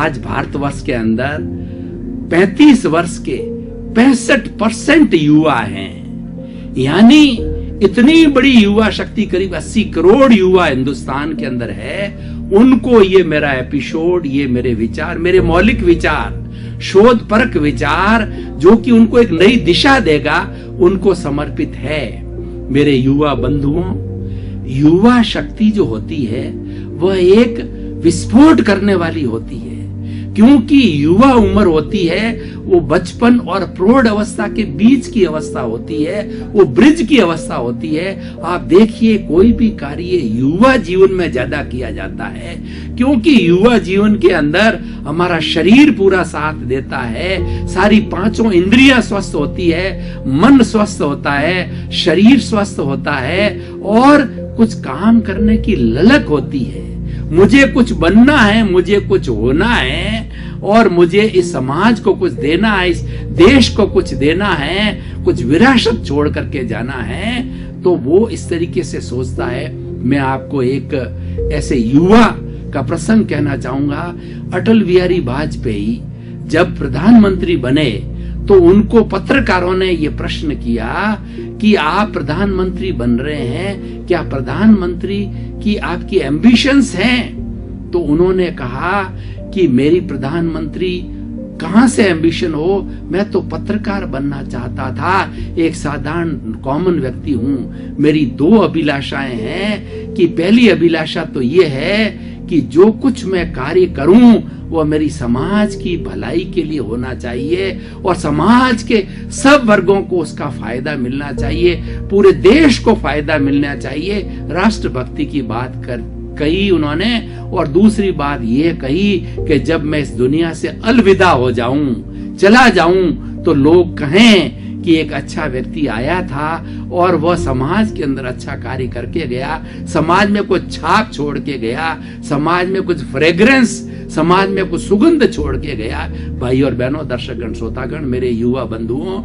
आज भारतवर्ष के अंदर 35 वर्ष के 65% युवा हैं। यानी इतनी बड़ी युवा शक्ति, करीब 80 करोड़ युवा हिंदुस्तान के अंदर है। उनको ये मेरा एपिसोड, ये मेरे विचार, मेरे मौलिक विचार, शोध परक विचार, जो कि उनको एक नई दिशा देगा, उनको समर्पित है। मेरे युवा बंधुओं, युवा शक्ति जो होती है वह एक विस्फोट करने वाली होती है, क्योंकि युवा उम्र होती है वो बचपन और प्रौढ़ अवस्था के बीच की अवस्था होती है, वो ब्रिज की अवस्था होती है। आप देखिए, कोई भी कार्य युवा जीवन में ज्यादा किया जाता है, क्योंकि युवा जीवन के अंदर हमारा शरीर पूरा साथ देता है, सारी पांचों इंद्रियां स्वस्थ होती है, मन स्वस्थ होता है, शरीर स्वस्थ होता है और कुछ काम करने की ललक होती है। मुझे कुछ बनना है, मुझे कुछ होना है और मुझे इस समाज को कुछ देना है, इस देश को कुछ देना है, कुछ विरासत छोड़ करके जाना है, तो वो इस तरीके से सोचता है। मैं आपको एक ऐसे युवा का प्रसंग कहना चाहूंगा। अटल बिहारी वाजपेयी जब प्रधानमंत्री बने तो उनको पत्रकारों ने ये प्रश्न किया कि आप प्रधानमंत्री बन रहे हैं, क्या प्रधानमंत्री की आपकी एम्बिशंस हैं? तो उन्होंने कहा कि मेरी प्रधानमंत्री कहां से एम्बिशन हो, मैं तो पत्रकार बनना चाहता था, एक साधारण कॉमन व्यक्ति हूं। मेरी 2 अभिलाषाएं हैं कि पहली अभिलाषा तो ये है कि जो कुछ मैं कार्य करूं वो मेरी समाज की भलाई के लिए होना चाहिए और समाज के सब वर्गों को उसका फायदा मिलना चाहिए, पूरे देश को फायदा मिलना चाहिए। राष्ट्रभक्ति की बात कही उन्होंने। और दूसरी बात ये कही कि जब मैं इस दुनिया से अलविदा हो जाऊं, चला जाऊं, तो लोग कहें कि एक अच्छा व्यक्ति आया था और वह समाज के अंदर अच्छा कार्य करके गया, समाज में कुछ छाप छोड़ के गया, समाज में कुछ फ्रेग्रेंस, समाज में कुछ सुगंध छोड़ के गया। भाई और बहनों, दर्शकगण, श्रोतागण, मेरे युवा बंधुओं,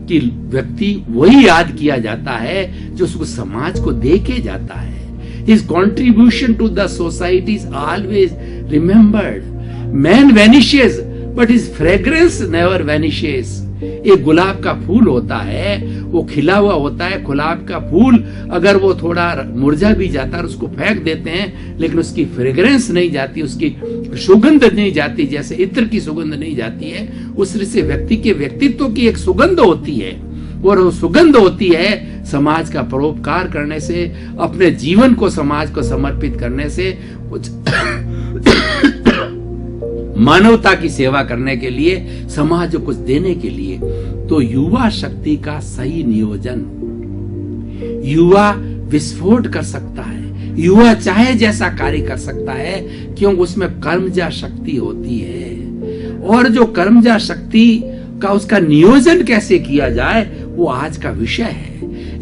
कि व्यक्ति वही याद किया जाता है जो उसको समाज को दे के जाता है। His contribution to the society is always remembered. Man vanishes, but his fragrance never vanishes. एक गुलाब का फूल होता है, वो खिला हुआ होता है। गुलाब का फूल अगर वो थोड़ा मुरझा भी जाता है, उसको फेंक देते हैं, लेकिन उसकी फ्रेग्रेंस नहीं जाती, उसकी सुगंध नहीं जाती, जैसे इत्र की सुगंध नहीं जाती है। उस तरह से व्यक्ति के व्यक्तित्व की एक सुगंध होती है और वो सुगंध होती है समाज का परोपकार करने से, अपने जीवन को समाज को समर्पित करने से, कुछ मानवता की सेवा करने के लिए, समाज को कुछ देने के लिए। तो युवा शक्ति का सही नियोजन, युवा विस्फोट कर सकता है, युवा चाहे जैसा कार्य कर सकता है, क्योंकि उसमें कर्मजा शक्ति होती है। और जो कर्मजा शक्ति का उसका नियोजन कैसे किया जाए, वो आज का विषय है।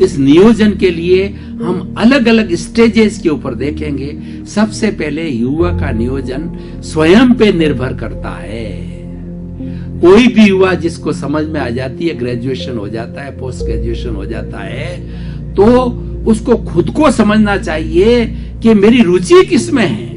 इस नियोजन के लिए हम अलग अलग स्टेजेस के ऊपर देखेंगे। सबसे पहले युवा का नियोजन स्वयं पे निर्भर करता है। कोई भी युवा जिसको समझ में आ जाती है, ग्रेजुएशन हो जाता है, पोस्ट ग्रेजुएशन हो जाता है, तो उसको खुद को समझना चाहिए कि मेरी रुचि किस में है।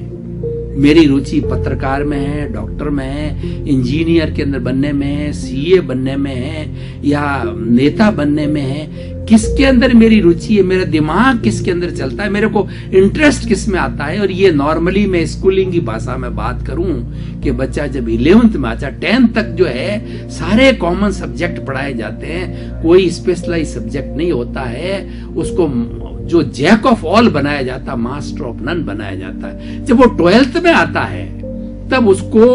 मेरी रुचि पत्रकार में है, डॉक्टर में है, इंजीनियर के अंदर बनने में है, सीए बनने में है, या नेता बनने में है। किसके अंदर मेरी रुचि है, मेरा दिमाग किसके अंदर चलता है, मेरे को इंटरेस्ट किस में आता है। और ये नॉर्मली मैं स्कूलिंग की भाषा में बात करूं कि बच्चा जब 11th में आता, 10th तक जो है सारे कॉमन सब्जेक्ट पढ़ाए जाते हैं, कोई स्पेशलाइज सब्जेक्ट नहीं होता है। उसको जो जैक ऑफ ऑल बनाया जाता, मास्टर ऑफ नन बनाया जाता है। जब वो 12th में आता है तब उसको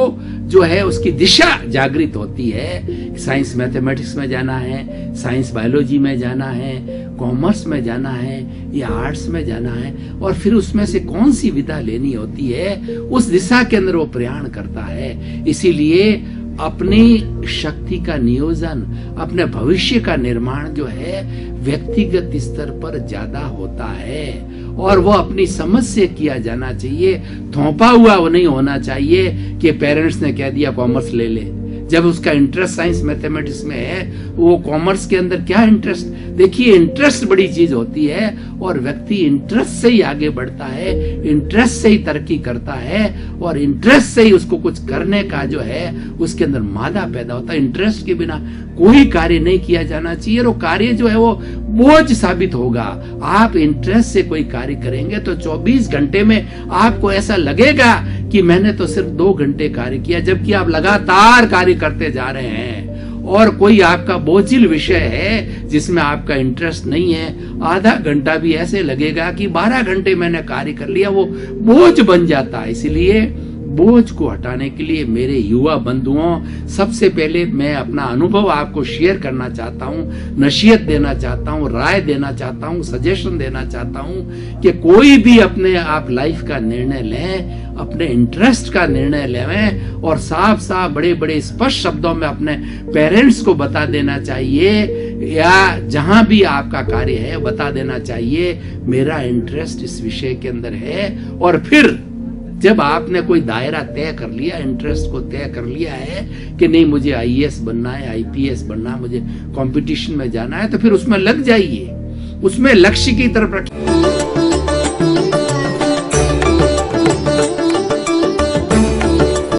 जो है उसकी दिशा जागृत होती है। साइंस मैथमेटिक्स में जाना है, साइंस बायोलॉजी में जाना है, कॉमर्स में जाना है या आर्ट्स में जाना है, और फिर उसमें से कौन सी विधा लेनी होती है, उस दिशा के अंदर वो प्रयाण करता है। इसीलिए अपनी शक्ति का नियोजन, अपने भविष्य का निर्माण जो है व्यक्तिगत स्तर पर ज्यादा होता है, और वो अपनी समझ से किया जाना चाहिए। थोपा हुआ वो नहीं होना चाहिए कि पेरेंट्स ने कह दिया कॉमर्स ले ले, जब उसका इंटरेस्ट साइंस मैथमेटिक्स में है, वो कॉमर्स के अंदर क्या इंटरेस्ट, देखिए इंटरेस्ट बड़ी चीज होती है और व्यक्ति इंटरेस्ट से ही आगे बढ़ता है, इंटरेस्ट से ही तरक्की करता है और इंटरेस्ट से ही उसको कुछ करने का जो है उसके अंदर मादा पैदा होता है। इंटरेस्ट के बिना कोई कार्य नहीं किया जाना चाहिए और वो कार्य जो है वो बोझ साबित होगा। आप इंटरेस्ट से कोई कार्य करेंगे तो 24 घंटे में आपको ऐसा लगेगा कि मैंने तो सिर्फ 2 घंटे कार्य किया, जबकि आप लगातार कार्य करते जा रहे हैं। और कोई आपका बोझिल विषय है जिसमें आपका इंटरेस्ट नहीं है, आधा घंटा भी ऐसे लगेगा कि 12 घंटे मैंने कार्य कर लिया, वो बोझ बन जाता है। इसलिए बोझ को हटाने के लिए मेरे युवा बंधुओं, सबसे पहले मैं अपना अनुभव आपको शेयर करना चाहता हूं, नसीहत देना चाहता हूं, राय देना चाहता हूं, सजेशन देना चाहता हूं कि कोई भी अपने आप लाइफ का निर्णय लें, अपने इंटरेस्ट का निर्णय लें और साफ साफ बड़े बड़े स्पष्ट शब्दों में अपने पेरेंट्स को बता देना चाहिए या जहां भी आपका कार्य है बता देना चाहिए मेरा इंटरेस्ट इस विषय के अंदर है। और फिर जब आपने कोई दायरा तय कर लिया, इंटरेस्ट को तय कर लिया है कि नहीं मुझे आईएएस बनना है, आईपीएस बनना है, मुझे कंपटीशन में जाना है, तो फिर उसमें लग जाइए, उसमें लक्ष्य की तरफ रखिए।